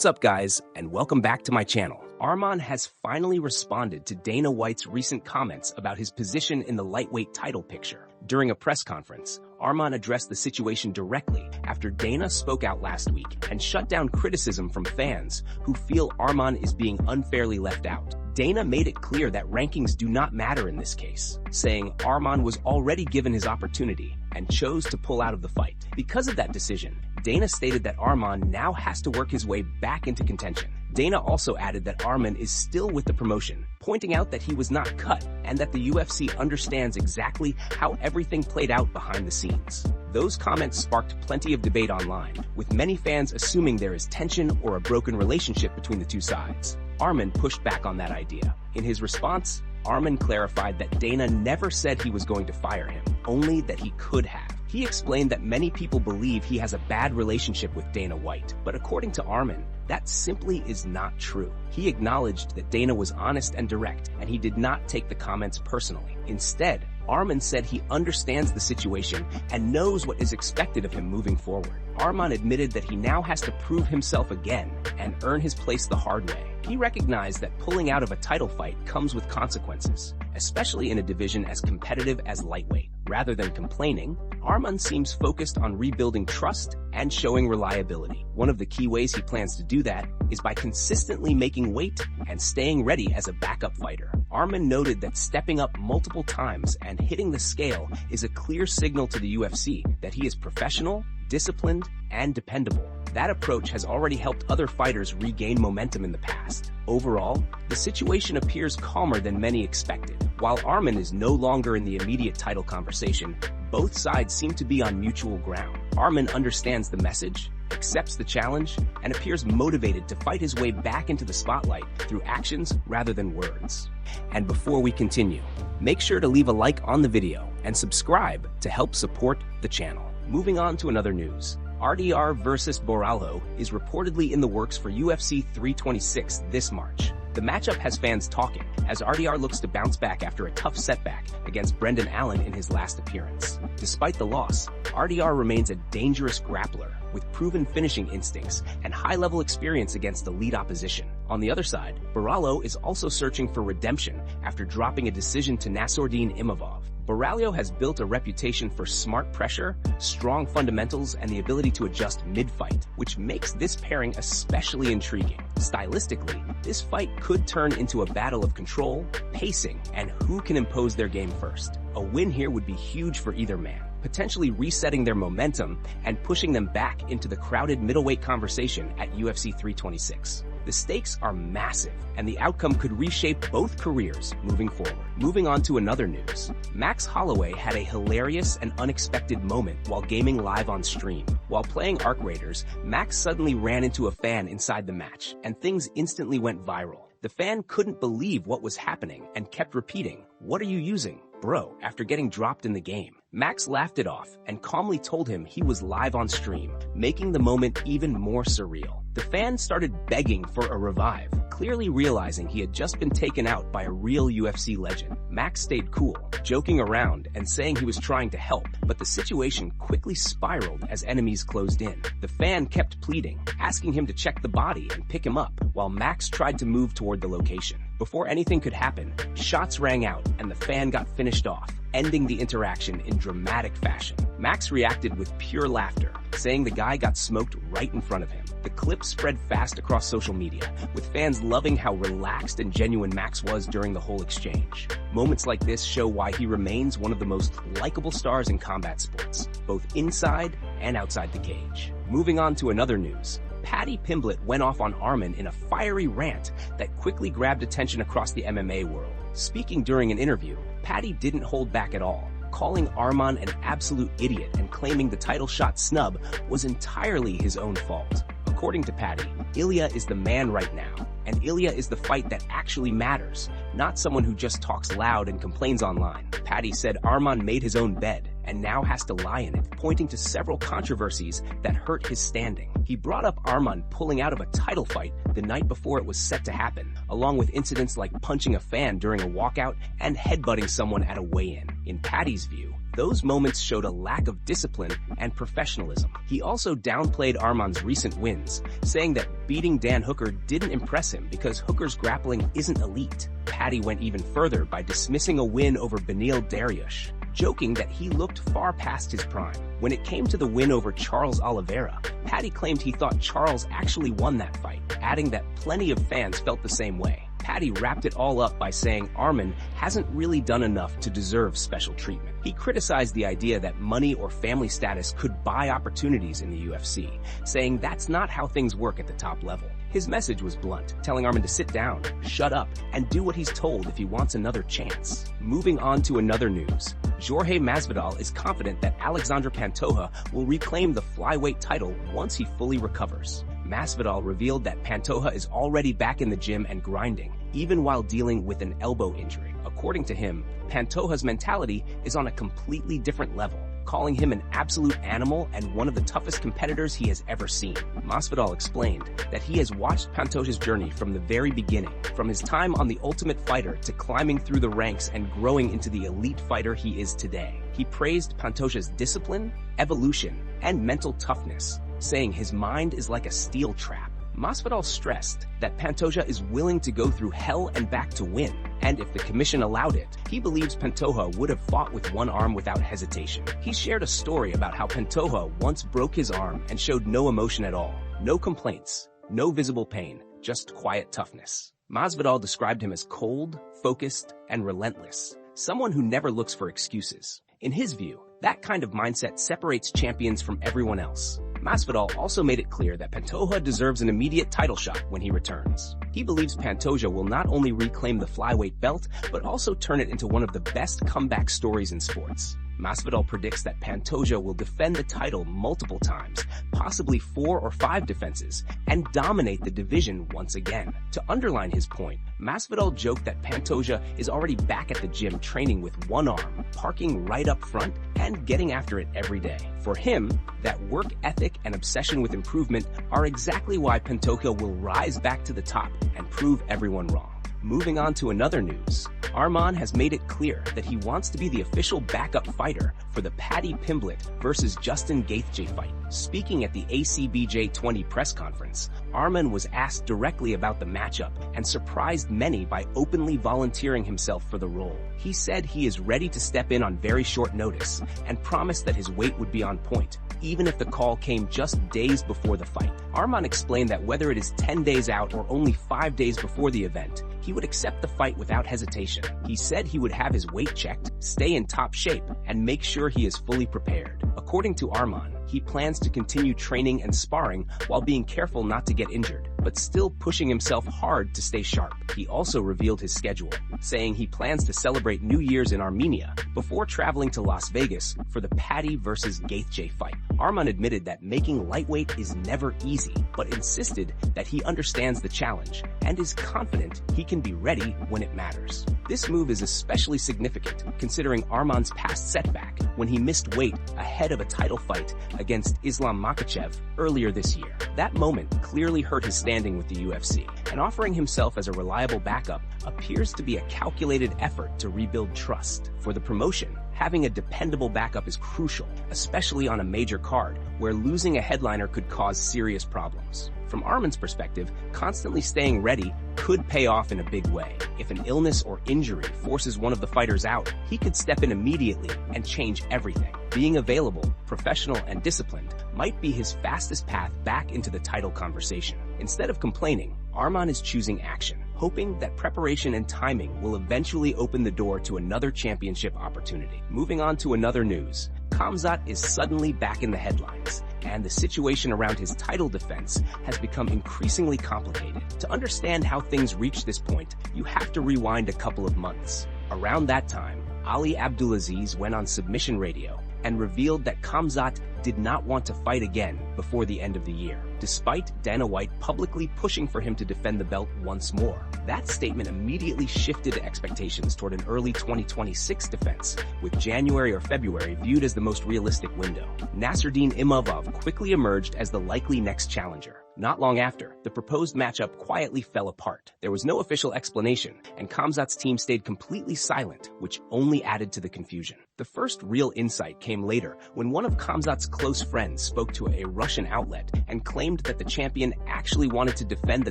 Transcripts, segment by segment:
What's up, guys, and welcome back to my channel. Arman has finally responded to Dana White's recent comments about his position in the lightweight title picture. During a press conference, Arman addressed the situation directly after Dana spoke out last week and shut down criticism from fans who feel Arman is being unfairly left out. Dana made it clear that rankings do not matter in this case, saying Arman was already given his opportunity and chose to pull out of the fight. Because of that decision, Dana stated that Arman now has to work his way back into contention. Dana also added that Arman is still with the promotion, pointing out that he was not cut and that the UFC understands exactly how everything played out behind the scenes. Those comments sparked plenty of debate online, with many fans assuming there is tension or a broken relationship between the two sides. Arman pushed back on that idea. In his response, Arman clarified that Dana never said he was going to fire him, only that he could have. He explained that many people believe he has a bad relationship with Dana White, but according to Arman, that simply is not true. He acknowledged that Dana was honest and direct, and he did not take the comments personally. Instead, Arman said he understands the situation and knows what is expected of him moving forward. Arman admitted that he now has to prove himself again and earn his place the hard way. He recognized that pulling out of a title fight comes with consequences, especially in a division as competitive as lightweight. Rather than complaining, Arman seems focused on rebuilding trust and showing reliability. One of the key ways he plans to do that is by consistently making weight and staying ready as a backup fighter. Arman noted that stepping up multiple times and hitting the scale is a clear signal to the UFC that he is professional, disciplined, and dependable. That approach has already helped other fighters regain momentum in the past. Overall, the situation appears calmer than many expected. While Arman is no longer in the immediate title conversation, both sides seem to be on mutual ground. Arman understands the message, accepts the challenge, and appears motivated to fight his way back into the spotlight through actions rather than words. And before we continue, make sure to leave a like on the video and subscribe to help support the channel. Moving on to another news. RDR versus Borralho is reportedly in the works for UFC 326 this March. The matchup has fans talking, as RDR looks to bounce back after a tough setback against Brendan Allen in his last appearance. Despite the loss, RDR remains a dangerous grappler with proven finishing instincts and high-level experience against elite opposition. On the other side, Borralho is also searching for redemption after dropping a decision to Nassourdine Imavov. Borralho has built a reputation for smart pressure, strong fundamentals, and the ability to adjust mid-fight, which makes this pairing especially intriguing. Stylistically, this fight could turn into a battle of control, pacing, and who can impose their game first. A win here would be huge for either man, potentially resetting their momentum and pushing them back into the crowded middleweight conversation at UFC 326. The stakes are massive, and the outcome could reshape both careers moving forward. Moving on to another news. Max Holloway had a hilarious and unexpected moment while gaming live on stream. While playing Arc Raiders, Max suddenly ran into a fan inside the match, and things instantly went viral. The fan couldn't believe what was happening and kept repeating, "What are you using, bro?" after getting dropped in the game. Max laughed it off and calmly told him he was live on stream, making the moment even more surreal. The fan started begging for a revive, clearly realizing he had just been taken out by a real UFC legend. Max stayed cool, joking around and saying he was trying to help, but the situation quickly spiraled as enemies closed in. The fan kept pleading, asking him to check the body and pick him up, while Max tried to move toward the location. Before anything could happen, shots rang out and the fan got finished off, ending the interaction in dramatic fashion. Max reacted with pure laughter, saying the guy got smoked right in front of him. The clip spread fast across social media, with fans loving how relaxed and genuine Max was during the whole exchange. Moments like this show why he remains one of the most likable stars in combat sports, both inside and outside the cage. Moving on to another news. Paddy Pimblett went off on Arman in a fiery rant that quickly grabbed attention across the MMA world. Speaking during an interview, Paddy didn't hold back at all, calling Arman an absolute idiot and claiming the title shot snub was entirely his own fault. According to Paddy, Ilia is the man right now, and Ilia is the fight that actually matters, not someone who just talks loud and complains online. Paddy said Arman made his own bed and now has to lie in it, pointing to several controversies that hurt his standing. He brought up Arman pulling out of a title fight the night before it was set to happen, along with incidents like punching a fan during a walkout and headbutting someone at a weigh-in. In Paddy's view, Those moments showed a lack of discipline and professionalism. He also downplayed Arman's recent wins, saying that beating Dan Hooker didn't impress him because Hooker's grappling isn't elite. Paddy went even further by dismissing a win over Beneil Dariush, joking that he looked far past his prime. When it came to the win over Charles Oliveira, Paddy claimed he thought Charles actually won that fight, adding that plenty of fans felt the same way. Paddy wrapped it all up by saying Arman hasn't really done enough to deserve special treatment. He criticized the idea that money or family status could buy opportunities in the UFC, saying that's not how things work at the top level. His message was blunt, telling Arman to sit down, shut up, and do what he's told if he wants another chance. Moving on to another news, Jorge Masvidal is confident that Alexandre Pantoja will reclaim the flyweight title once he fully recovers. Masvidal revealed that Pantoja is already back in the gym and grinding, even while dealing with an elbow injury. According to him, Pantoja's mentality is on a completely different level, calling him an absolute animal and one of the toughest competitors he has ever seen. Masvidal explained that he has watched Pantoja's journey from the very beginning, from his time on The Ultimate Fighter to climbing through the ranks and growing into the elite fighter he is today. He praised Pantoja's discipline, evolution, and mental toughness, saying his mind is like a steel trap. Masvidal stressed that Pantoja is willing to go through hell and back to win, and if the commission allowed it, he believes Pantoja would have fought with one arm without hesitation. He shared a story about how Pantoja once broke his arm and showed no emotion at all. No complaints, no visible pain, just quiet toughness. Masvidal described him as cold, focused, and relentless, someone who never looks for excuses. In his view, that kind of mindset separates champions from everyone else. Masvidal also made it clear that Pantoja deserves an immediate title shot when he returns. He believes Pantoja will not only reclaim the flyweight belt, but also turn it into one of the best comeback stories in sports. Masvidal predicts that Pantoja will defend the title multiple times, possibly 4 or 5 defenses, and dominate the division once again. To underline his point, Masvidal joked that Pantoja is already back at the gym training with one arm, parking right up front, and getting after it every day. For him, that work ethic and obsession with improvement are exactly why Pantoja will rise back to the top and prove everyone wrong. Moving on to another news, Arman has made it clear that he wants to be the official backup fighter for the Paddy Pimblett versus Justin Gaethje fight. Speaking at the ACBJ 20 press conference, Arman was asked directly about the matchup and surprised many by openly volunteering himself for the role. He said he is ready to step in on very short notice and promised that his weight would be on point, even if the call came just days before the fight. Arman explained that whether it is 10 days out or only 5 days before the event, he would accept the fight without hesitation. He said he would have his weight checked, stay in top shape, and make sure he is fully prepared. According to Arman, he plans to continue training and sparring while being careful not to get injured, but still pushing himself hard to stay sharp. He also revealed his schedule, saying he plans to celebrate New Year's in Armenia before traveling to Las Vegas for the Paddy versus Gaethje fight. Arman admitted that making lightweight is never easy, but insisted that he understands the challenge and is confident he can be ready when it matters. This move is especially significant considering Arman's past setback when he missed weight ahead of a title fight against Islam Makhachev earlier this year. That moment clearly hurt his standing with the UFC, and offering himself as a reliable backup appears to be a calculated effort to rebuild trust. For the promotion, having a dependable backup is crucial, especially on a major card where losing a headliner could cause serious problems. From Arman's perspective, constantly staying ready could pay off in a big way. If an illness or injury forces one of the fighters out, he could step in immediately and change everything. Being available, professional, and disciplined might be his fastest path back into the title conversation. Instead of complaining, Arman is choosing action, hoping that preparation and timing will eventually open the door to another championship opportunity. Moving on to another news, Khamzat is suddenly back in the headlines, and the situation around his title defense has become increasingly complicated. To understand how things reached this point, you have to rewind a couple of months. Around that time, Ali Abdulaziz went on submission radio and revealed that Khamzat did not want to fight again before the end of the year, despite Dana White publicly pushing for him to defend the belt once more. That statement immediately shifted expectations toward an early 2026 defense, with January or February viewed as the most realistic window. Nasruddin Imavov quickly emerged as the likely next challenger. Not long after, the proposed matchup quietly fell apart. There was no official explanation, and Khamzat's team stayed completely silent, which only added to the confusion. The first real insight came later when one of Khamzat's close friends spoke to a Russian outlet and claimed that the champion actually wanted to defend the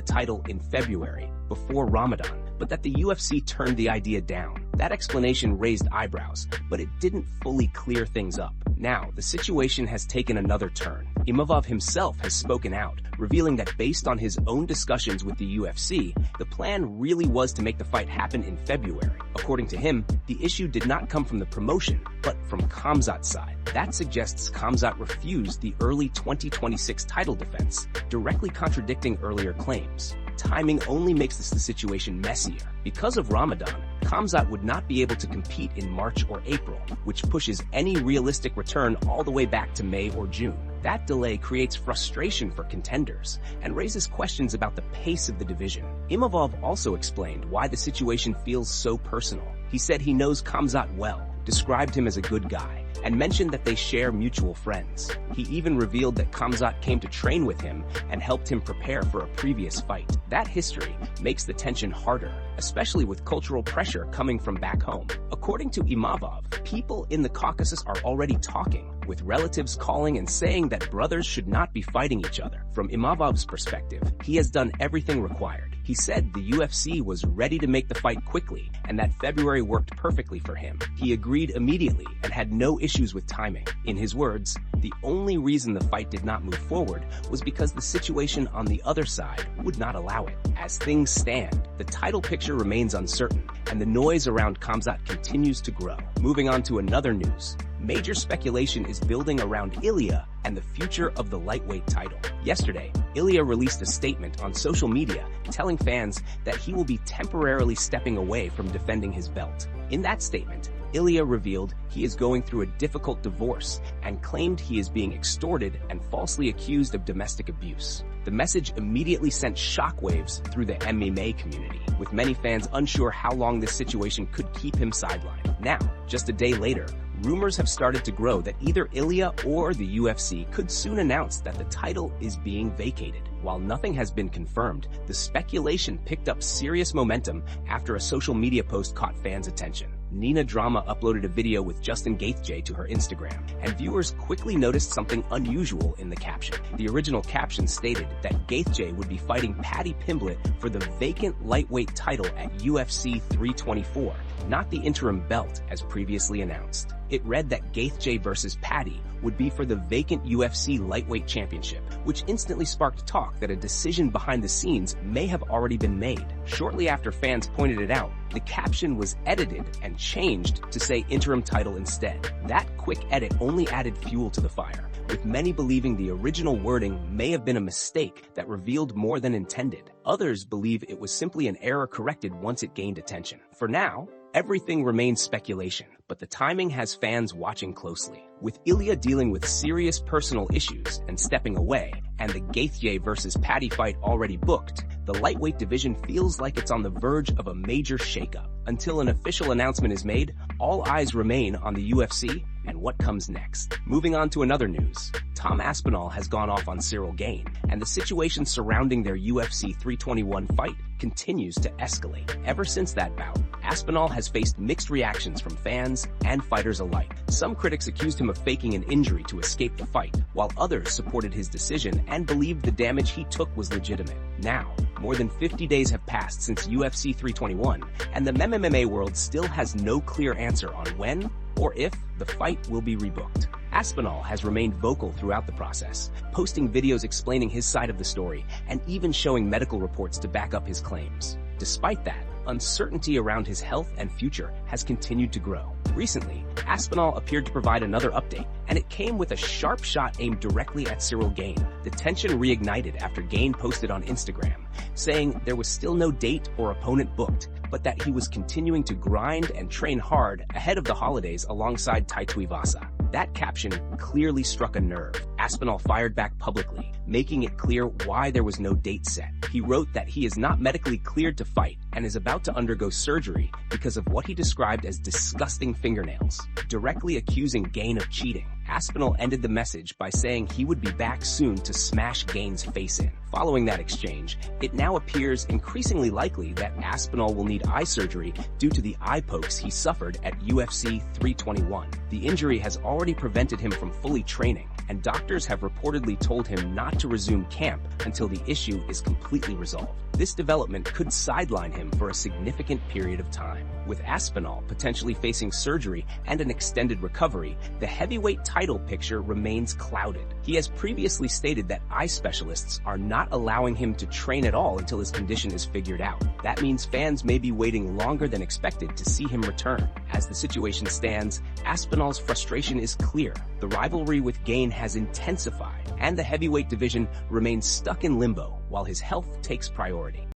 title in February, before Ramadan, but that the UFC turned the idea down. That explanation raised eyebrows, but it didn't fully clear things up. Now, the situation has taken another turn. Imavov himself has spoken out, revealing that based on his own discussions with the UFC, the plan really was to make the fight happen in February. According to him, the issue did not come from the promotion, but from Khamzat's side. That suggests Khamzat refused the early 2026 title defense, directly contradicting earlier claims. Timing only makes the situation messier. Because of Ramadan, Khamzat would not be able to compete in March or April, which pushes any realistic return all the way back to May or June. That delay creates frustration for contenders and raises questions about the pace of the division. Imavov also explained why the situation feels so personal. He said he knows Khamzat well, described him as a good guy, and mentioned that they share mutual friends. He even revealed that Khamzat came to train with him and helped him prepare for a previous fight. That history makes the tension harder, especially with cultural pressure coming from back home. According to Imavov, people in the Caucasus are already talking, with relatives calling and saying that brothers should not be fighting each other. From Imavov's perspective, he has done everything required. He said the UFC was ready to make the fight quickly and that February worked perfectly for him. He agreed immediately and had no issues with timing. In his words, the only reason the fight did not move forward was because the situation on the other side would not allow it. As things stand, the title picture remains uncertain and the noise around Khamzat continues to grow. Moving on to another news. Major speculation is building around Ilia and the future of the lightweight title. Yesterday, Ilia released a statement on social media telling fans that he will be temporarily stepping away from defending his belt. In that statement, Ilia revealed he is going through a difficult divorce and claimed he is being extorted and falsely accused of domestic abuse. The message immediately sent shockwaves through the MMA community, with many fans unsure how long this situation could keep him sidelined. Now, just a day later, rumors have started to grow that either Ilia or the UFC could soon announce that the title is being vacated. While nothing has been confirmed, the speculation picked up serious momentum after a social media post caught fans' attention. Nina Drama uploaded a video with Justin Gaethje to her Instagram, and viewers quickly noticed something unusual in the caption. The original caption stated that Gaethje would be fighting Paddy Pimblett for the vacant lightweight title at UFC 324, not the interim belt as previously announced. It read that Gaethje versus Paddy would be for the vacant UFC lightweight championship, which instantly sparked talk that a decision behind the scenes may have already been made. Shortly after fans pointed it out, the caption was edited and changed to say interim title instead. That quick edit only added fuel to the fire, with many believing the original wording may have been a mistake that revealed more than intended. Others believe it was simply an error corrected once it gained attention. For now, everything remains speculation, but the timing has fans watching closely. With Ilia dealing with serious personal issues and stepping away, and the Gaethje versus Paddy fight already booked, the lightweight division feels like it's on the verge of a major shakeup. Until an official announcement is made, all eyes remain on the UFC and what comes next. Moving on to another news. Tom Aspinall has gone off on Gane, and the situation surrounding their UFC 321 fight continues to escalate. Ever since that bout, Aspinall has faced mixed reactions from fans and fighters alike. Some critics accused him of faking an injury to escape the fight, while others supported his decision and believed the damage he took was legitimate. Now, more than 50 days have passed since UFC 321, and the MMA world still has no clear answer on when or if the fight will be rebooked. Aspinall has remained vocal throughout the process, posting videos explaining his side of the story and even showing medical reports to back up his claims. Despite that, uncertainty around his health and future has continued to grow. Recently, Aspinall appeared to provide another update, and it came with a sharp shot aimed directly at Gane. The tension reignited after Gane posted on Instagram, saying there was still no date or opponent booked, but that he was continuing to grind and train hard ahead of the holidays alongside Tai Tuivasa. That caption clearly struck a nerve. Aspinall fired back publicly, making it clear why there was no date set. He wrote that he is not medically cleared to fight and is about to undergo surgery because of what he described as disgusting fingernails, directly accusing Gane of cheating. Aspinall ended the message by saying he would be back soon to smash Gane's face in. Following that exchange, it now appears increasingly likely that Aspinall will need eye surgery due to the eye pokes he suffered at UFC 321. The injury has already prevented him from fully training, and doctors have reportedly told him not to resume camp until the issue is completely resolved. This development could sideline him for a significant period of time. With Aspinall potentially facing surgery and an extended recovery, the heavyweight title picture remains clouded. He has previously stated that eye specialists are not allowing him to train at all until his condition is figured out. That means fans may be waiting longer than expected to see him return. As the situation stands, Aspinall's frustration is clear. The rivalry with Gane has intensified, and the heavyweight division remains stuck in limbo while his health takes priority.